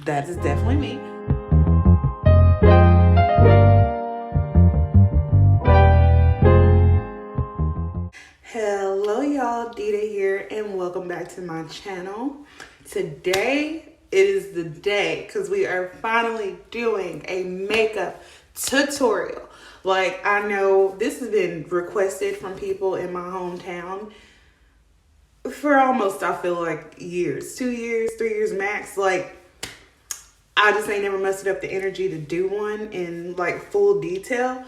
That is definitely me. Hello y'all, Dita here, and welcome back to my channel. Today is the day because we are finally doing a makeup tutorial. Like, I know this has been requested from people in my hometown for almost, I feel like, years, 2 years, 3 years max. Like, I just ain't never mustered up the energy to do one in like full detail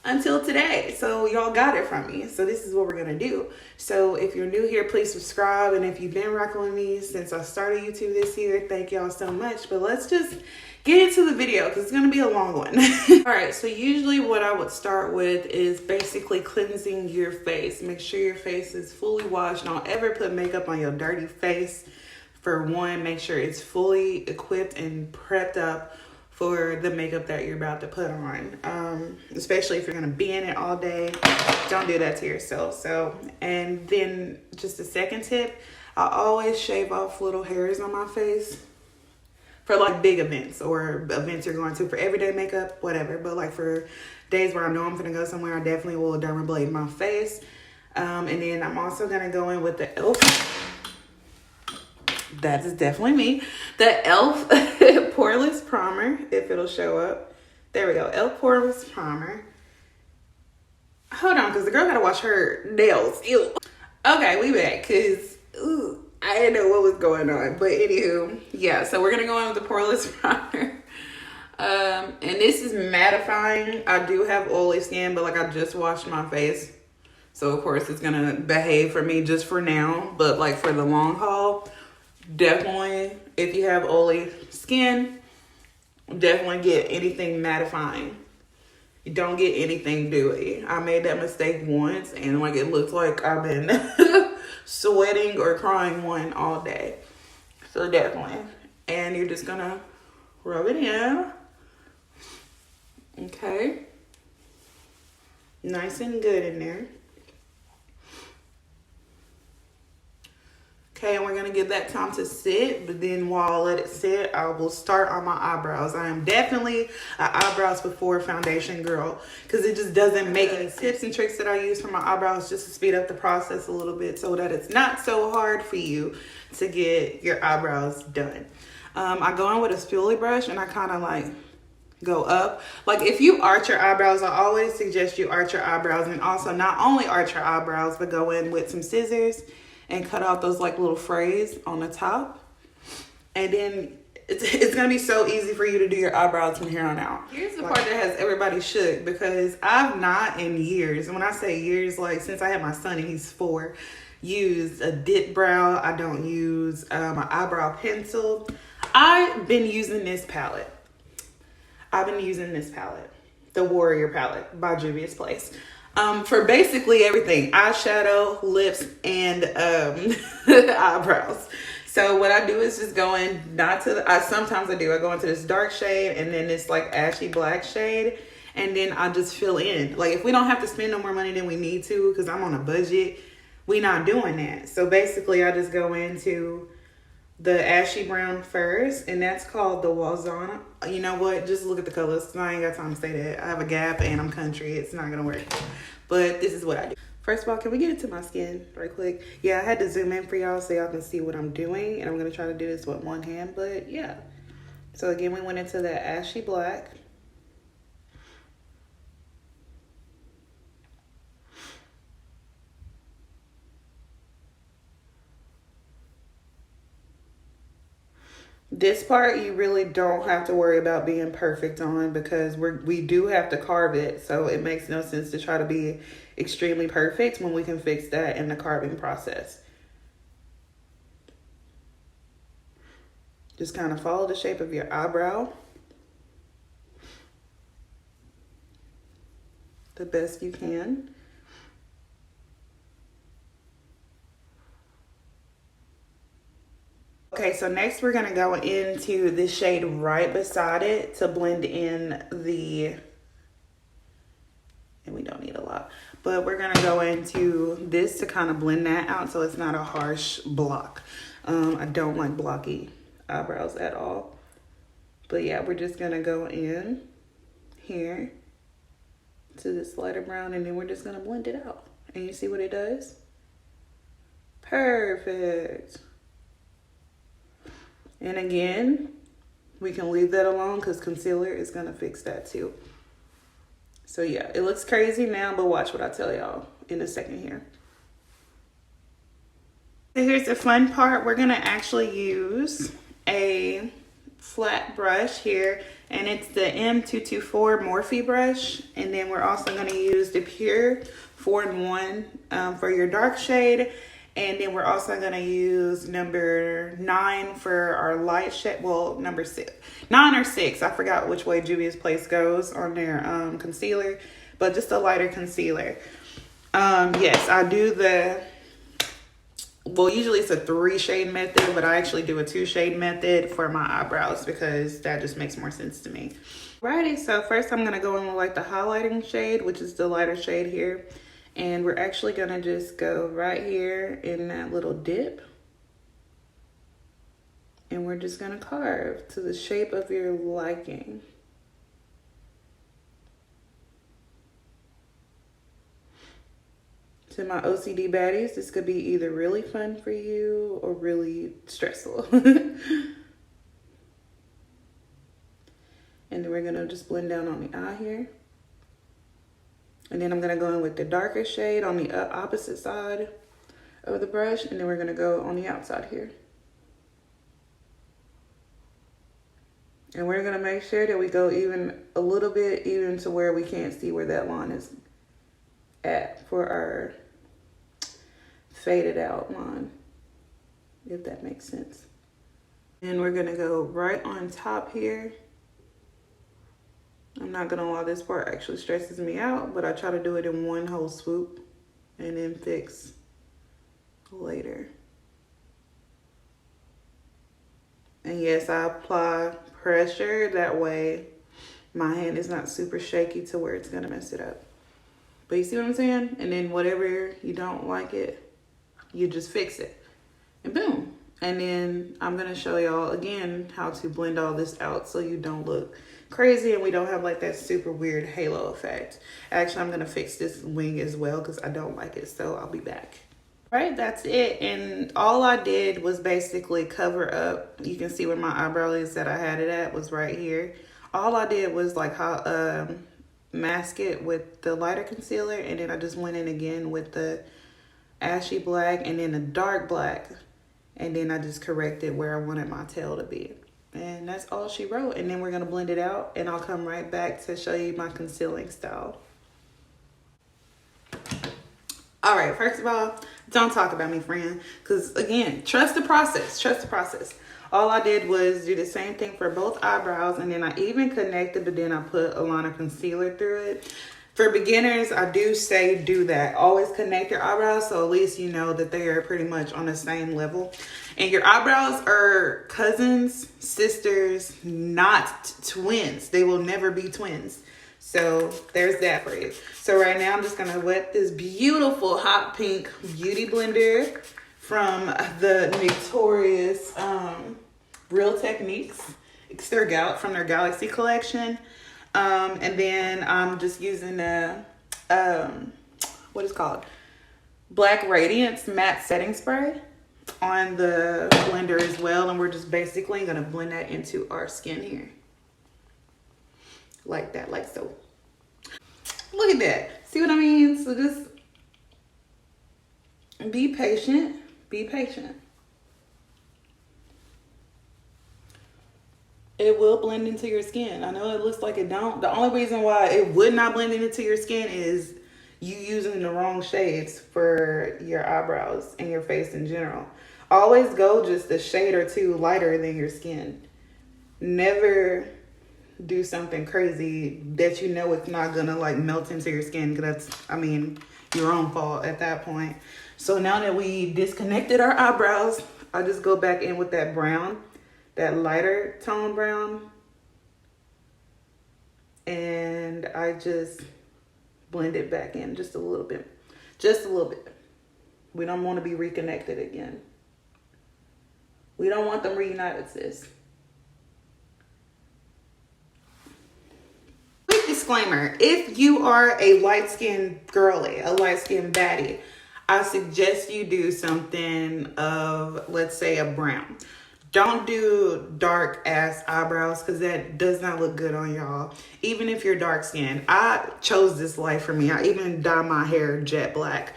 until today. So y'all got it from me. So this is what we're gonna do. So if you're new here, please subscribe. And if you've been rocking with me since I started YouTube this year, thank y'all so much. But let's just get into the video because it's gonna be a long one. All right, so usually what I would start with is basically cleansing your face. Make sure your face is fully washed. Don't ever put makeup on your dirty face. For one, make sure it's fully equipped and prepped up for the makeup that you're about to put on. Especially if you're gonna be in it all day, don't do that to yourself. So, and then just a second tip, I always shave off little hairs on my face for like big events or events you're going to. For everyday makeup, whatever. But like for days where I know I'm gonna go somewhere, I definitely will dermablade my face. And then I'm also gonna go in with the e.l.f. That is definitely me. The e.l.f. Poreless Primer, if it'll show up. There we go. e.l.f. Poreless Primer. Hold on, because the girl gotta wash her nails. Ew. Okay, we back, because I didn't know what was going on. But anywho, yeah, so we're gonna go in with the Poreless Primer. And this is mattifying. I do have oily skin, but like I just washed my face. So of course it's gonna behave for me just for now. But like for the long haul, definitely, if you have oily skin, definitely get anything mattifying. You don't get anything dewy. I made that mistake once and like it looks like I've been sweating or crying one all day. So definitely. And you're just gonna rub it in. Okay. Nice and good in there. Okay, and we're gonna give that time to sit, but then while I let it sit, I will start on my eyebrows. I am definitely an eyebrows before foundation girl because it just doesn't make any tips and tricks that I use for my eyebrows just to speed up the process a little bit so that it's not so hard for you to get your eyebrows done. I go in with a spoolie brush and I kind of like go up. Like if you arch your eyebrows, I always suggest you arch your eyebrows, and also not only arch your eyebrows, but go in with some scissors and cut out those like little frays on the top. And then it's gonna be so easy for you to do your eyebrows from here on out. Here's the part that has everybody shook, because I've not in years, and when I say years, like since I had my son and he's 4, used a dip brow. I don't use an eyebrow pencil. I've been using this palette. The Warrior palette by Juvia's Place. For basically everything, eyeshadow, lips, and eyebrows. So what I do is just go in, sometimes I go into this dark shade and then this like ashy black shade, and then I just fill in. Like if we don't have to spend no more money than we need to, because I'm on a budget, we not doing that. So basically I just go into the ashy brown first, and that's called the Wazana. You know what? Just look at the colors. I ain't got time to say that. I have a gap and I'm country. It's not gonna work. But this is what I do. First of all, can we get into my skin right quick? Yeah, I had to zoom in for y'all so y'all can see what I'm doing, and I'm gonna try to do this with one hand, but yeah. So again, we went into that ashy black. This part you really don't have to worry about being perfect on, because we do have to carve it, so it makes no sense to try to be extremely perfect when we can fix that in the carving process. Just kind of follow the shape of your eyebrow the best you can. Okay, so next we're gonna go into this shade right beside it to blend in and we don't need a lot, but we're gonna go into this to kind of blend that out so it's not a harsh block. I don't like blocky eyebrows at all. But yeah, we're just gonna go in here to this lighter brown, and then we're just gonna blend it out. And you see what it does? Perfect. And again, we can leave that alone because concealer is gonna fix that too. So yeah, it looks crazy now, but watch what I tell y'all in a second here. So here's the fun part. We're gonna actually use a flat brush here, and it's the M224 Morphe brush. And then we're also gonna use the Pure 4-in-1 for your dark shade. And then we're also gonna use number 9 for our light shade. Well, number 6, 9 or 6. I forgot which way Juvia's Place goes on their concealer, but just a lighter concealer. Yes, I do well, usually it's a 3-shade method, but I actually do a 2-shade method for my eyebrows because that just makes more sense to me. Alrighty, so first I'm gonna go in with like the highlighting shade, which is the lighter shade here. And we're actually gonna just go right here in that little dip. And we're just gonna carve to the shape of your liking. To my OCD baddies, this could be either really fun for you or really stressful. And then we're gonna just blend down on the eye here. And then I'm gonna go in with the darker shade on the opposite side of the brush, and then we're gonna go on the outside here. And we're gonna make sure that we go even a little bit, even to where we can't see where that line is at for our faded out line, if that makes sense. And we're gonna go right on top here. I'm not gonna lie, this part actually stresses me out, but I try to do it in one whole swoop and then fix later. And yes, I apply pressure, that way my hand is not super shaky to where it's gonna mess it up. But you see what I'm saying? And then whatever you don't like it, you just fix it and boom. And then I'm gonna show y'all again how to blend all this out so you don't look crazy and we don't have like that super weird halo effect. Actually, I'm gonna fix this wing as well because I don't like it, so I'll be back. All right, that's it. And all I did was basically cover up. You can see where my eyebrow is that I had it at was right here. All I did was like mask it with the lighter concealer, and then I just went in again with the ashy black and then the dark black, and then I just corrected where I wanted my tail to be. And that's all she wrote. And then we're gonna blend it out, and I'll come right back to show you my concealing style. All right, first of all, don't talk about me, friend, because again, trust the process, trust the process. All I did was do the same thing for both eyebrows, and then I even connected, but then I put a line of concealer through it. For beginners, I do say do that. Always connect your eyebrows so at least you know that they are pretty much on the same level. And your eyebrows are cousins, sisters, not twins. They will never be twins. So there's that for you. So right now I'm just gonna wet this beautiful hot pink beauty blender from the notorious Real Techniques. It's from their Galaxy collection. And then I'm just using the, what is it called? Black Radiance Matte Setting Spray on the blender as well. And we're just basically gonna blend that into our skin here. Like that, like so. Look at that. See what I mean? So just be patient, be patient. It will blend into your skin. I know it looks like it don't. The only reason why it would not blend into your skin is you using the wrong shades for your eyebrows and your face in general. Always go just a shade or two lighter than your skin. Never do something crazy that you know it's not gonna like melt into your skin, because that's, I mean, your own fault at that point. So now that we disconnected our eyebrows, I just go back in with that brown, that lighter tone brown, and I just blend it back in just a little bit. Just a little bit. We don't want to be reconnected again. We don't want them reunited, sis. disclaimer, if you are a light-skinned girly, a light-skinned baddie, I suggest you do something of, let's say, a brown. Don't do dark ass eyebrows because that does not look good on y'all. Even if you're dark skinned. I chose this life for me. I even dye my hair jet black.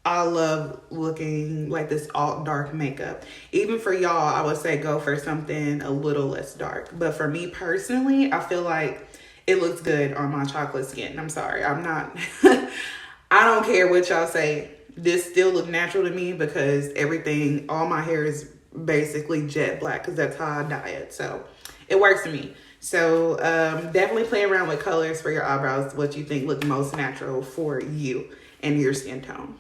I love looking like this alt dark makeup. Even for y'all, I would say go for something a little less dark. But for me personally, I feel like it looks good on my chocolate skin. I'm sorry. I'm not. I don't care what y'all say. This still look natural to me because everything, all my hair is basically jet black because that's how I dye it. So it works for me. So definitely play around with colors for your eyebrows, what you think look most natural for you and your skin tone.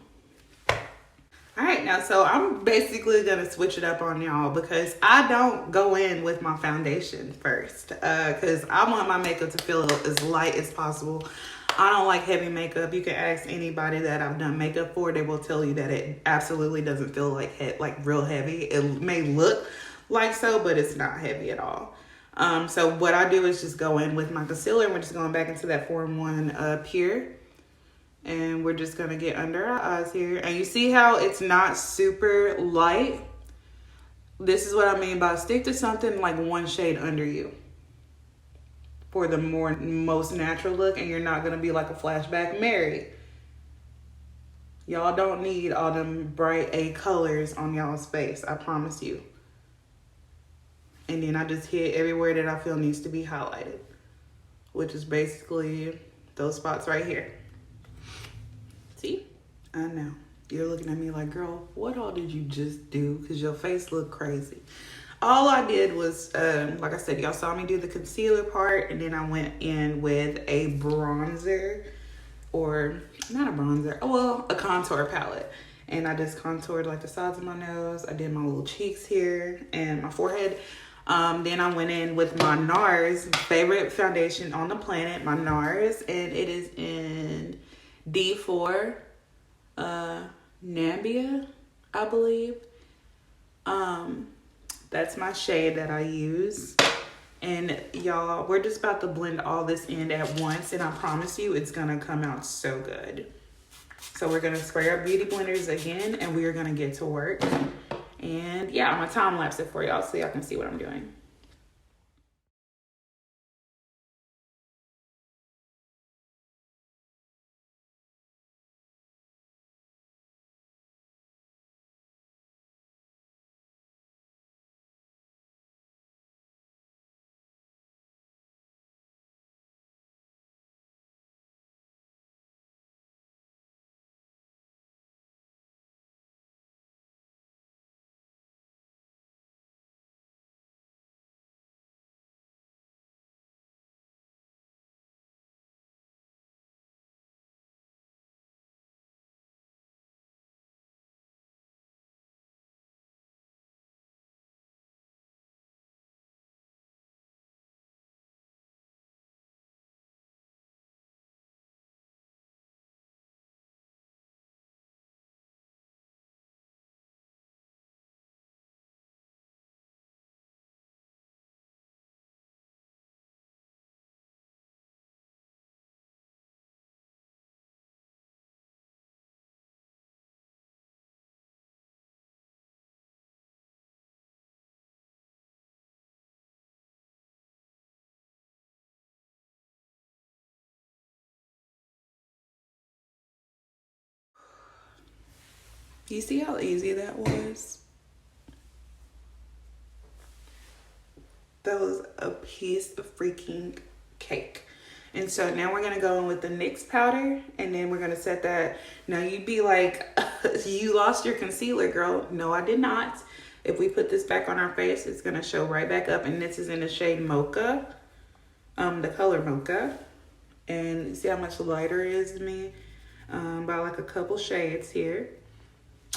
All right, now, so I'm basically going to switch it up on y'all because I don't go in with my foundation first because I want my makeup to feel as light as possible. I don't like heavy makeup. You can ask anybody that I've done makeup for. They will tell you that it absolutely doesn't feel like real heavy. It may look like so, but it's not heavy at all. So what I do is just go in with my concealer. And we're just going back into that 4-in-1 up here. And we're just going to get under our eyes here. And you see how it's not super light? This is what I mean by stick to something like one shade under you for the most natural look, and you're not going to be like a flashback Mary. Y'all don't need all them bright A colors on y'all's face, I promise you. And then I just hit everywhere that I feel needs to be highlighted, which is basically those spots right here. See? I know. You're looking at me like, girl, what all did you just do? Because your face looked crazy. All I did was, like I said, y'all saw me do the concealer part, and then I went in with a bronzer, or not a bronzer, well, a contour palette. And I just contoured like the sides of my nose. I did my little cheeks here and my forehead. Then I went in with my NARS favorite foundation on the planet, my NARS, and it is in D4 Nambia, I believe. That's my shade that I use. And y'all, we're just about to blend all this in at once, and I promise you it's gonna come out so good. So we're gonna spray our beauty blenders again, and we are gonna get to work. And yeah, I'm gonna time lapse it for y'all so y'all can see what I'm doing. You see how easy that was? That was a piece of freaking cake. And so now we're gonna go in with the NYX powder, and then we're gonna set that. Now you'd be like, you lost your concealer, girl. No, I did not. If we put this back on our face, it's gonna show right back up. And this is in the shade Mocha, the color Mocha. And you see how much lighter it is to me? By like a couple shades here.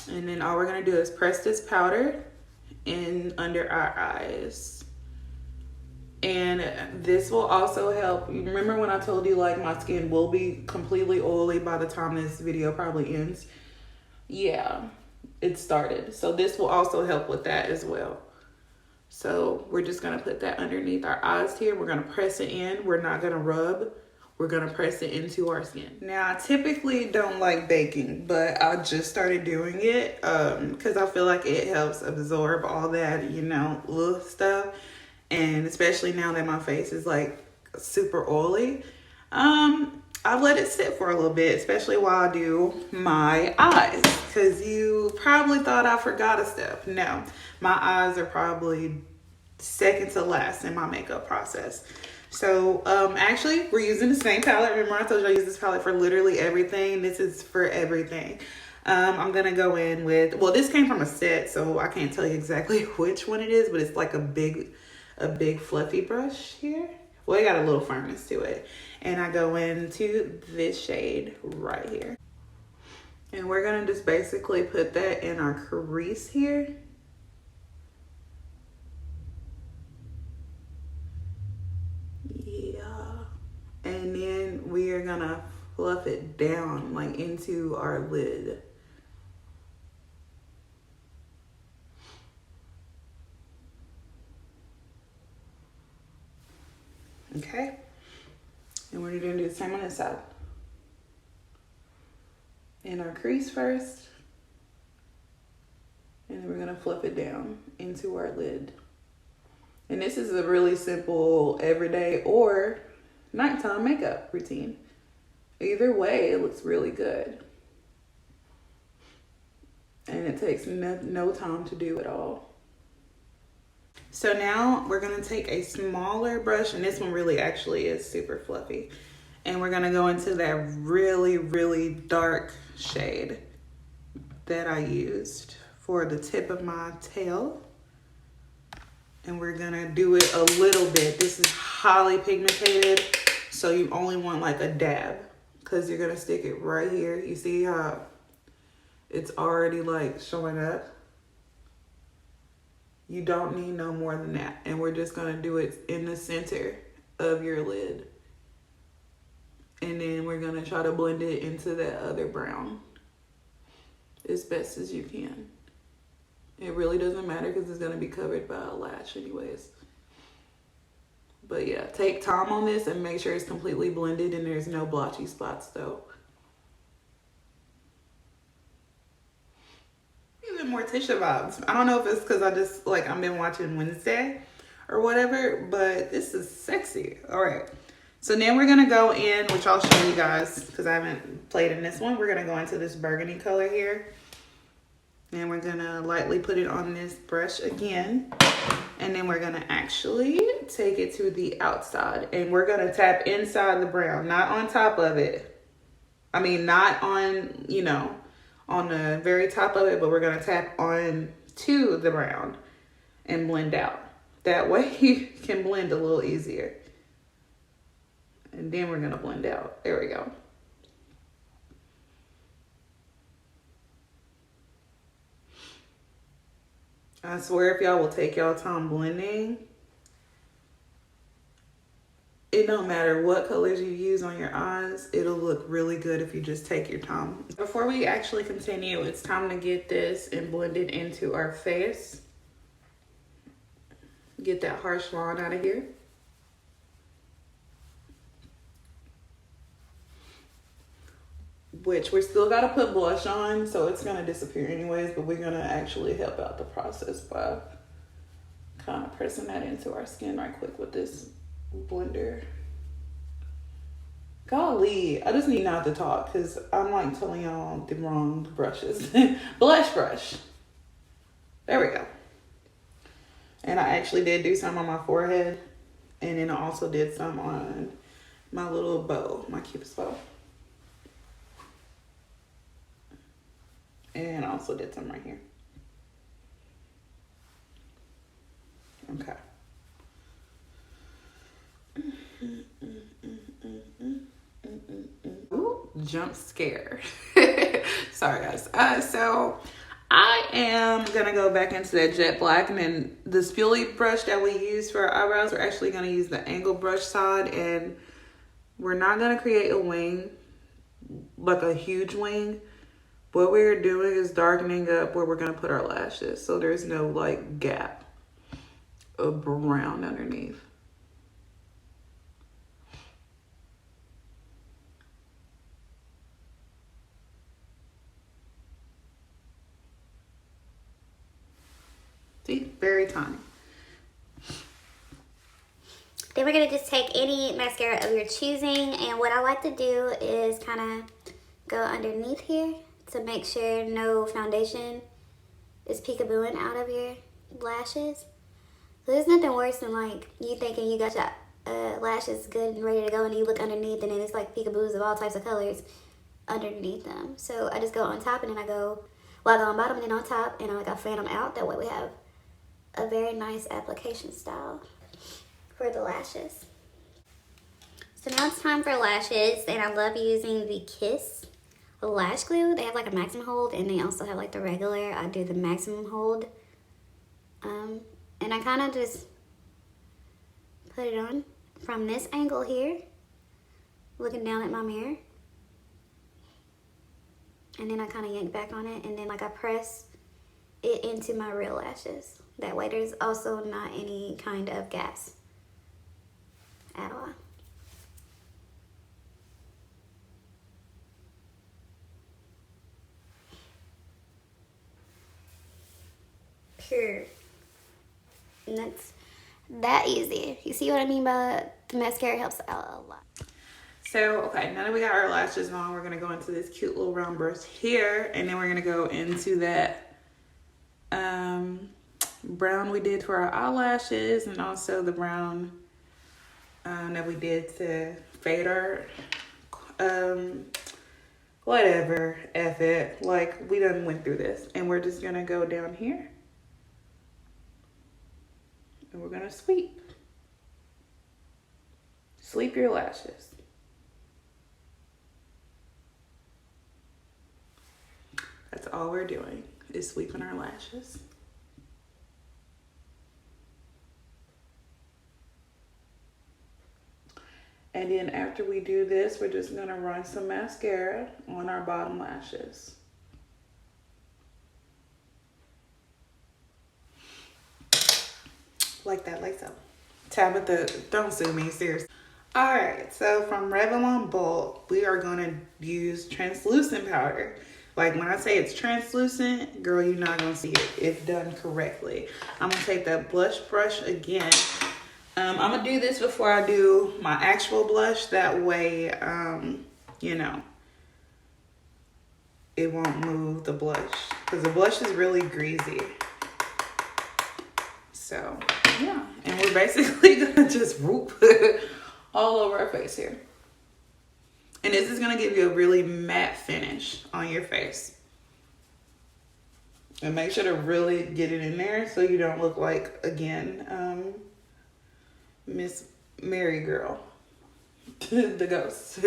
And then all we're gonna do is press this powder in under our eyes. And this will also help. You remember when I told you like my skin will be completely oily by the time this video probably ends? Yeah, it started. So this will also help with that as well. So we're just gonna put that underneath our eyes here. We're gonna press it in. We're not gonna rub we're gonna press it into our skin. Now, I typically don't like baking, but I just started doing it because I feel like it helps absorb all that, you know, little stuff. And especially now that my face is like super oily, I let it sit for a little bit, especially while I do my eyes, because you probably thought I forgot a step. No, my eyes are probably second to last in my makeup process. So actually, we're using the same palette. Remember, I told you I use this palette for literally everything. This is for everything. I'm gonna go in with, well, this came from a set, so I can't tell you exactly which one it is, but it's like a big fluffy brush here. Well, it got a little firmness to it. And I go into this shade right here. And we're gonna just basically put that in our crease here. Yeah. And then we are gonna fluff it down like into our lid. Okay. And we're gonna do the same on this side. In our crease first. And then we're gonna fluff it down into our lid. And this is a really simple everyday or nighttime makeup routine. Either way, it looks really good. And it takes no time to do it all. So now we're gonna take a smaller brush, and this one really actually is super fluffy. And we're gonna go into that really, really dark shade that I used for the tip of my tail. And we're gonna do it a little bit. This is highly pigmented, so you only want like a dab, because you're gonna stick it right here. You see how it's already like showing up? You don't need no more than that. And we're just gonna do it in the center of your lid. And then we're gonna try to blend it into that other brown as best as you can. It really doesn't matter because it's gonna be covered by a lash anyways. But yeah, take time on this and make sure it's completely blended and there's no blotchy spots though. Even Morticia vibes. I don't know if it's because I just like I've been watching Wednesday or whatever, but this is sexy. All right. So then we're gonna go in, which I'll show you guys because I haven't played in this one. We're gonna go into this burgundy color here. And we're gonna lightly put it on this brush again. And then we're gonna actually take it to the outside. And we're gonna tap inside the brown, not on top of it. I mean, not on, you know, on the very top of it, but we're gonna tap on to the brown and blend out. That way you can blend a little easier. And then we're gonna blend out. There we go. I swear if y'all will take y'all time blending, it don't matter what colors you use on your eyes, it'll look really good if you just take your time. Before we actually continue, it's time to get this and blend it into our face. Get that harsh line out of here. Which we still gotta put blush on, so it's gonna disappear anyways, but we're gonna actually help out the process by kind of pressing that into our skin right quick with this blender. Golly, I just need not to talk because I'm like telling y'all the wrong brushes. Blush brush. There we go. And I actually did do some on my forehead, and then I also did some on my little bow, my cupid's bow. And I also did some right here. Okay. Ooh, jump scare. Sorry guys. So I am gonna go back into that jet black, and then the spoolie brush that we use for our eyebrows, we're actually gonna use the angle brush side, and we're not gonna create a wing, like a huge wing. What we're doing is darkening up where we're gonna put our lashes, so there's no like gap of brown underneath. then we're going to just take any mascara of your choosing. And what I like to do is kind of go underneath here to make sure no foundation is peekabooing out of your lashes. So there's nothing worse than like you thinking you got your lashes good and ready to go, and you look underneath and then it's like peekaboos of all types of colors underneath them. So I just go on top and then I go on bottom and then on top, and I fan them out. That way we have a very nice application style for the lashes. So now it's time for lashes, and I love using the Kiss lash glue. They have like a maximum hold, and they also have like the regular. I do the maximum hold. And I kind of just put it on from this angle here, looking down at my mirror. And then I kind of yank back on it, and then like I press it into my real lashes. That way there's also not any kind of gas at all. Pure. And that's that easy. You see what I mean by the mascara helps out a lot. So, okay, now that we got our lashes on, we're going to go into this cute little round brush here. And then we're going to go into that brown we did for our eyelashes, and also the brown that we did to fade our, whatever, F it. Like, we done went through this. And we're just going to go down here. And we're going to sweep. Sweep your lashes. That's all we're doing, is sweeping our lashes. And then after we do this, we're just gonna run some mascara on our bottom lashes. Like that, like so. Tabitha, don't sue me, seriously. All right, so from Revlon Bulk, we are gonna use translucent powder. Like when I say it's translucent, girl, you're not gonna see it if done correctly. I'm gonna take that blush brush again. I'm gonna do this before I do my actual blush. That way, you know, it won't move the blush, because the blush is really greasy. So yeah, and we're basically gonna just whoop all over our face here. And this is gonna give you a really matte finish on your face. And make sure to really get it in there so you don't look like, again, Miss Mary Girl, the ghost.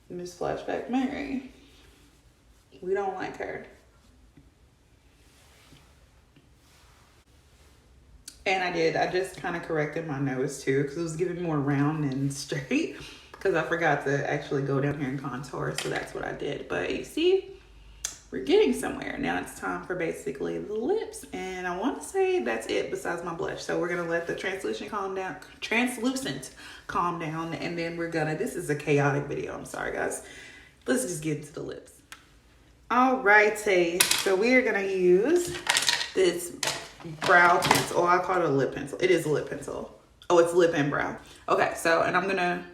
Miss Flashback Mary. We don't like her. And I just kind of corrected my nose too, because it was giving more round and straight, because I forgot to actually go down here and contour, so that's what I did. But you see, we're getting somewhere. Now it's time for basically the lips, and I want to say that's it besides my blush. So we're gonna let the translucent calm down, and then we're gonna, this is a chaotic video, I'm sorry guys. Let's just get into the lips. Alrighty, so we are gonna use this brow pencil. Oh, I call it a lip pencil. It is a lip pencil. Oh, it's lip and brow. Okay, so, and I'm gonna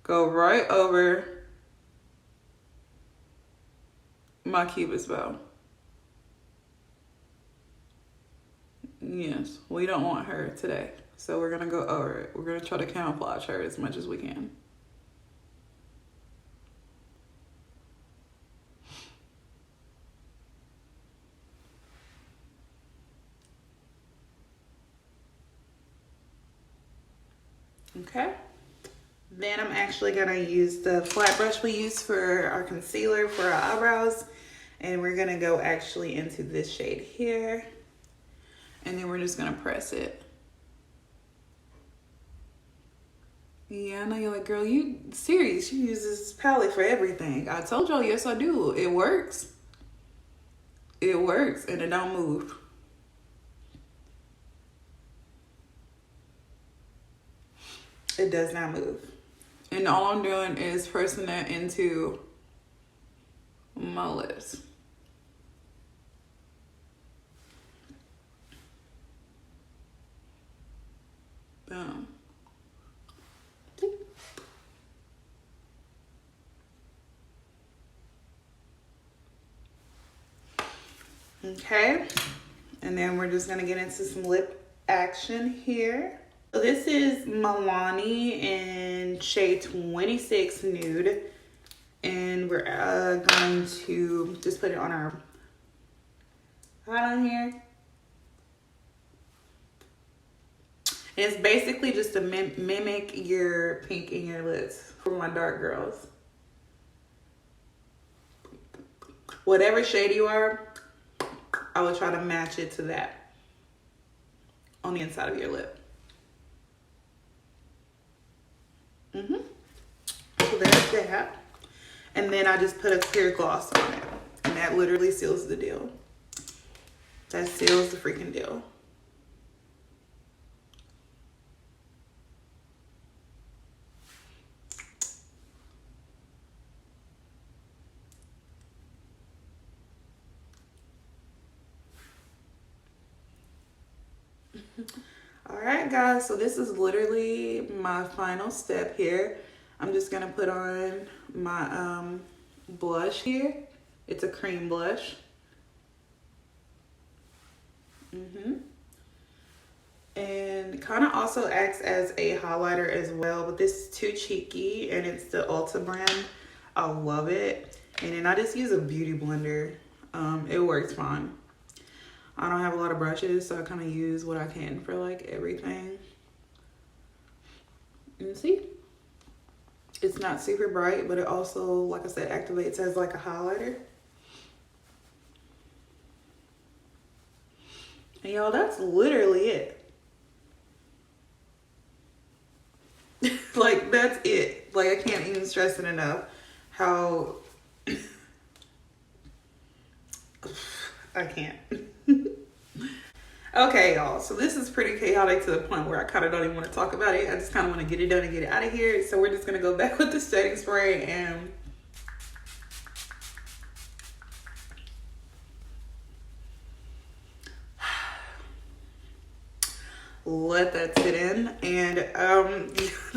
go right over my cupid's bow. Yes, we don't want her today, so we're gonna go over it. We're gonna try to camouflage her as much as we can. Okay, then I'm actually gonna use the flat brush we use for our concealer for our eyebrows, and we're gonna go actually into this shade here, and then we're just gonna press it. Yeah, I know you're like, girl, you serious? You use this palette for everything. I told y'all, yes I do. It works. It works, and it don't move. It does not move. And all I'm doing is pressing that into my lips. Okay, and then we're just gonna get into some lip action here. So this is Milani in shade 26 Nude. And we're going to just put it on our highline here. And it's basically just to mimic your pink in your lips for my dark girls. Whatever shade you are, I will try to match it to that on the inside of your lip. So there's that. And then I just put a clear gloss on it. And that literally seals the deal. That seals the freaking deal. All right, guys, so this is literally my final step here. I'm just gonna put on my blush here. It's a cream blush. And kind of also acts as a highlighter as well, but this is too cheeky, and it's the Ulta brand. I love it. And then I just use a beauty blender. It works fine. I don't have a lot of brushes, so I kind of use what I can for like everything. And see, it's not super bright, but it also, like I said, activates as like a highlighter. And y'all, that's literally it. Like, that's it. Like, I can't even stress it enough how I can't. Okay, y'all, so this is pretty chaotic to the point where I kind of don't even want to talk about it. I just kind of want to get it done and get it out of here. So we're just going to go back with the setting spray and let that sit in. And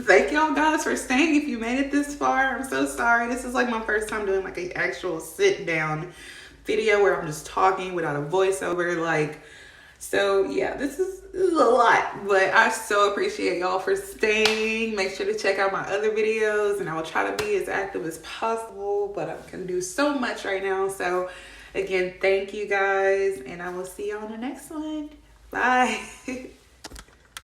thank y'all guys for staying. If you made it this far, I'm so sorry. This is like my first time doing like an actual sit down video where I'm just talking without a voiceover. Like, so yeah, this is a lot, but I so appreciate y'all for staying. Make sure to check out my other videos, and I will try to be as active as possible, but I can do so much right now. So again, thank you guys, and I will see you on the next one. Bye.